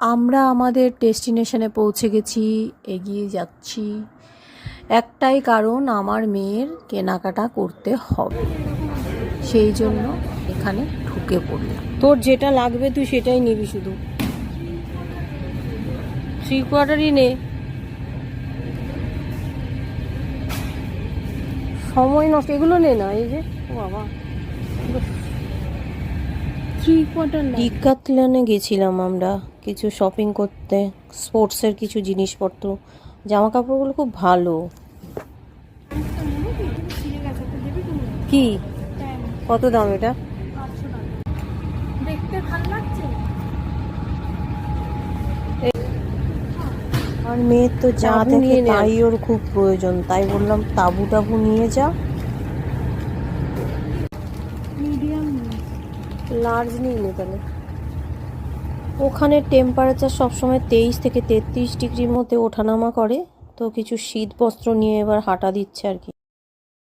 আমরা আমাদের ডেস্টিনেশনে পৌঁছে গেছি, এগিয়ে যাচ্ছি। একটাই কারণ, আমার মেয়ের কেনাকাটা করতে হবে, সেই জন্য এখানে ঢুকে পড়লাম। তোর যেটা লাগবে তুই সেটাই নিবি, শুধু 3/4 নে। সময় নষ্ট, এগুলো নে না। এই যে বাবা, 3/4 ডিকাথলনে গেছিলাম আমরা কিছু শপিং করতে, স্পোর্টসের কিছু জিনিসপত্র। জামা কাপড়গুলো খুব ভালো। কি কত দাম এটা? দেখতে ভালো লাগছে। আর মেয়ের তো যা দেখে তাই ওর খুব প্রয়োজন, তাই বললাম তাবু টাবু নিয়ে যা। মিডিয়াম লার্জ নিয়ে নে তাহলে। ওখানে টেম্পারেচার সবসময় 23 থেকে 33 ডিগ্রির মধ্যে ওঠানামা করে, তো কিছু শীত বস্ত্র নিয়ে এবার হাঁটা দিচ্ছে আর কি।